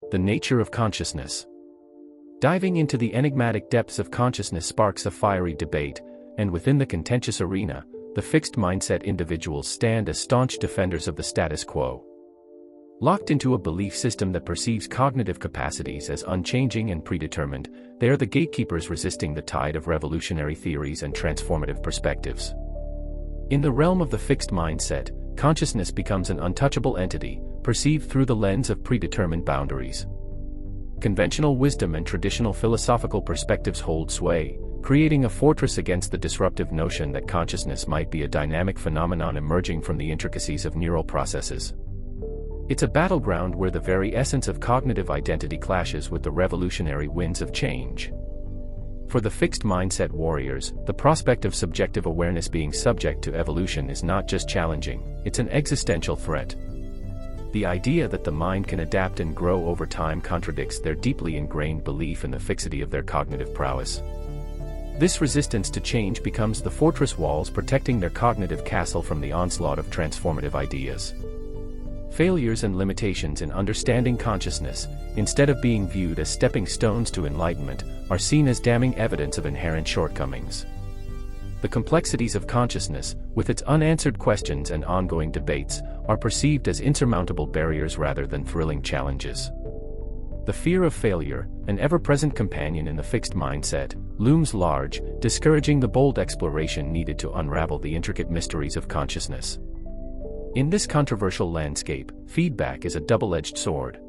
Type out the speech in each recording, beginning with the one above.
The nature of consciousness. Diving into the enigmatic depths of consciousness sparks a fiery debate, and within the contentious arena, the fixed mindset individuals stand as staunch defenders of the status quo. Locked into a belief system that perceives cognitive capacities as unchanging and predetermined, they are the gatekeepers resisting the tide of revolutionary theories and transformative perspectives. In the realm of the fixed mindset, consciousness becomes an untouchable entity, perceived through the lens of predetermined boundaries. Conventional wisdom and traditional philosophical perspectives hold sway, creating a fortress against the disruptive notion that consciousness might be a dynamic phenomenon emerging from the intricacies of neural processes. It's a battleground where the very essence of cognitive identity clashes with the revolutionary winds of change. For the fixed mindset warriors, the prospect of subjective awareness being subject to evolution is not just challenging, it's an existential threat. The idea that the mind can adapt and grow over time contradicts their deeply ingrained belief in the fixity of their cognitive prowess. This resistance to change becomes the fortress walls protecting their cognitive castle from the onslaught of transformative ideas. Failures and limitations in understanding consciousness, instead of being viewed as stepping stones to enlightenment, are seen as damning evidence of inherent shortcomings. The complexities of consciousness, with its unanswered questions and ongoing debates, are perceived as insurmountable barriers rather than thrilling challenges. The fear of failure, an ever-present companion in the fixed mindset, looms large, discouraging the bold exploration needed to unravel the intricate mysteries of consciousness. In this controversial landscape, feedback is a double-edged sword.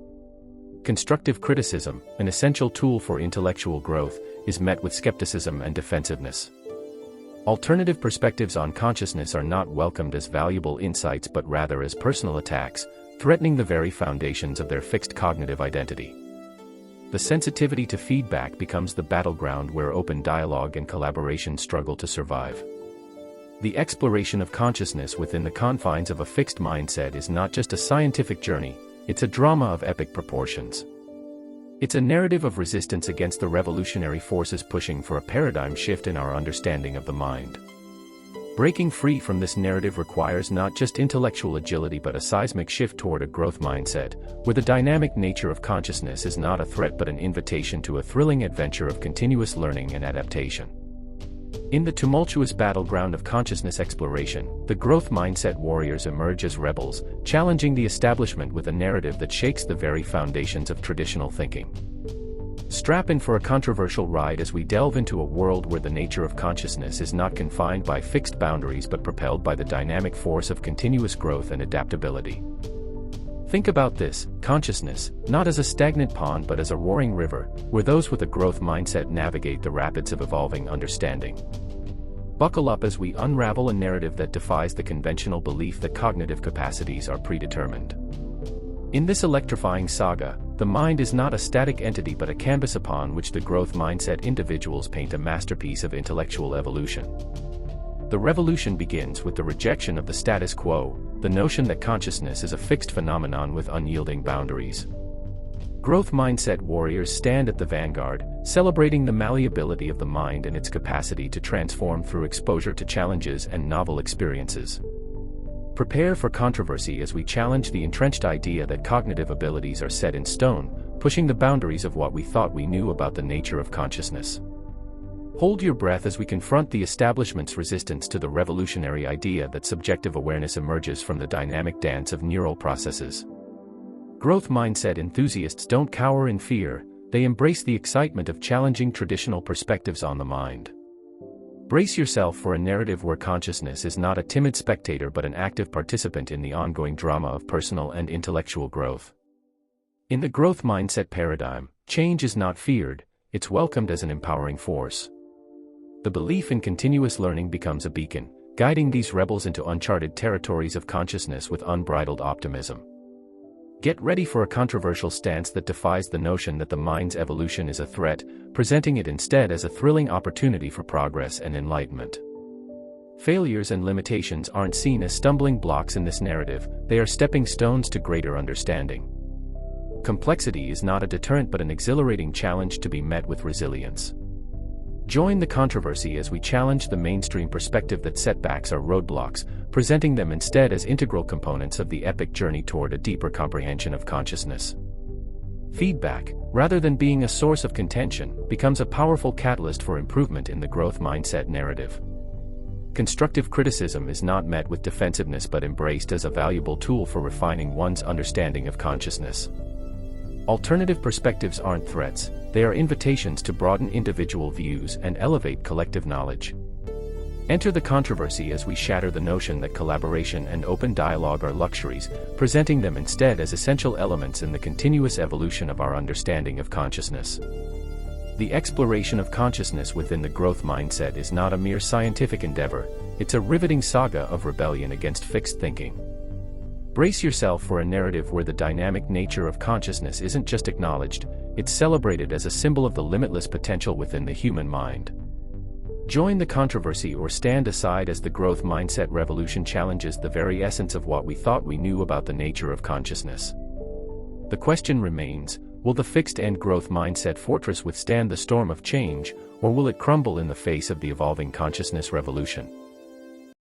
Constructive criticism, an essential tool for intellectual growth, is met with skepticism and defensiveness. Alternative perspectives on consciousness are not welcomed as valuable insights but rather as personal attacks, threatening the very foundations of their fixed cognitive identity. The sensitivity to feedback becomes the battleground where open dialogue and collaboration struggle to survive. The exploration of consciousness within the confines of a fixed mindset is not just a scientific journey, it's a drama of epic proportions. It's a narrative of resistance against the revolutionary forces pushing for a paradigm shift in our understanding of the mind. Breaking free from this narrative requires not just intellectual agility but a seismic shift toward a growth mindset, where the dynamic nature of consciousness is not a threat but an invitation to a thrilling adventure of continuous learning and adaptation. In the tumultuous battleground of consciousness exploration, the growth mindset warriors emerge as rebels, challenging the establishment with a narrative that shakes the very foundations of traditional thinking. Strap in for a controversial ride as we delve into a world where the nature of consciousness is not confined by fixed boundaries but propelled by the dynamic force of continuous growth and adaptability. Think about this, consciousness, not as a stagnant pond but as a roaring river, where those with a growth mindset navigate the rapids of evolving understanding. Buckle up as we unravel a narrative that defies the conventional belief that cognitive capacities are predetermined. In this electrifying saga, the mind is not a static entity but a canvas upon which the growth mindset individuals paint a masterpiece of intellectual evolution. The revolution begins with the rejection of the status quo, the notion that consciousness is a fixed phenomenon with unyielding boundaries. Growth mindset warriors stand at the vanguard, celebrating the malleability of the mind and its capacity to transform through exposure to challenges and novel experiences. Prepare for controversy as we challenge the entrenched idea that cognitive abilities are set in stone, pushing the boundaries of what we thought we knew about the nature of consciousness. Hold your breath as we confront the establishment's resistance to the revolutionary idea that subjective awareness emerges from the dynamic dance of neural processes. Growth mindset enthusiasts don't cower in fear, they embrace the excitement of challenging traditional perspectives on the mind. Brace yourself for a narrative where consciousness is not a timid spectator but an active participant in the ongoing drama of personal and intellectual growth. In the growth mindset paradigm, change is not feared, it's welcomed as an empowering force. The belief in continuous learning becomes a beacon, guiding these rebels into uncharted territories of consciousness with unbridled optimism. Get ready for a controversial stance that defies the notion that the mind's evolution is a threat, presenting it instead as a thrilling opportunity for progress and enlightenment. Failures and limitations aren't seen as stumbling blocks in this narrative, they are stepping stones to greater understanding. Complexity is not a deterrent but an exhilarating challenge to be met with resilience. Join the controversy as we challenge the mainstream perspective that setbacks are roadblocks, presenting them instead as integral components of the epic journey toward a deeper comprehension of consciousness. Feedback, rather than being a source of contention, becomes a powerful catalyst for improvement in the growth mindset narrative. Constructive criticism is not met with defensiveness but embraced as a valuable tool for refining one's understanding of consciousness. Alternative perspectives aren't threats, they are invitations to broaden individual views and elevate collective knowledge. Enter the controversy as we shatter the notion that collaboration and open dialogue are luxuries, presenting them instead as essential elements in the continuous evolution of our understanding of consciousness. The exploration of consciousness within the growth mindset is not a mere scientific endeavor, it's a riveting saga of rebellion against fixed thinking. Brace yourself for a narrative where the dynamic nature of consciousness isn't just acknowledged, it's celebrated as a symbol of the limitless potential within the human mind. Join the controversy or stand aside as the growth mindset revolution challenges the very essence of what we thought we knew about the nature of consciousness. The question remains, will the fixed and growth mindset fortress withstand the storm of change, or will it crumble in the face of the evolving consciousness revolution?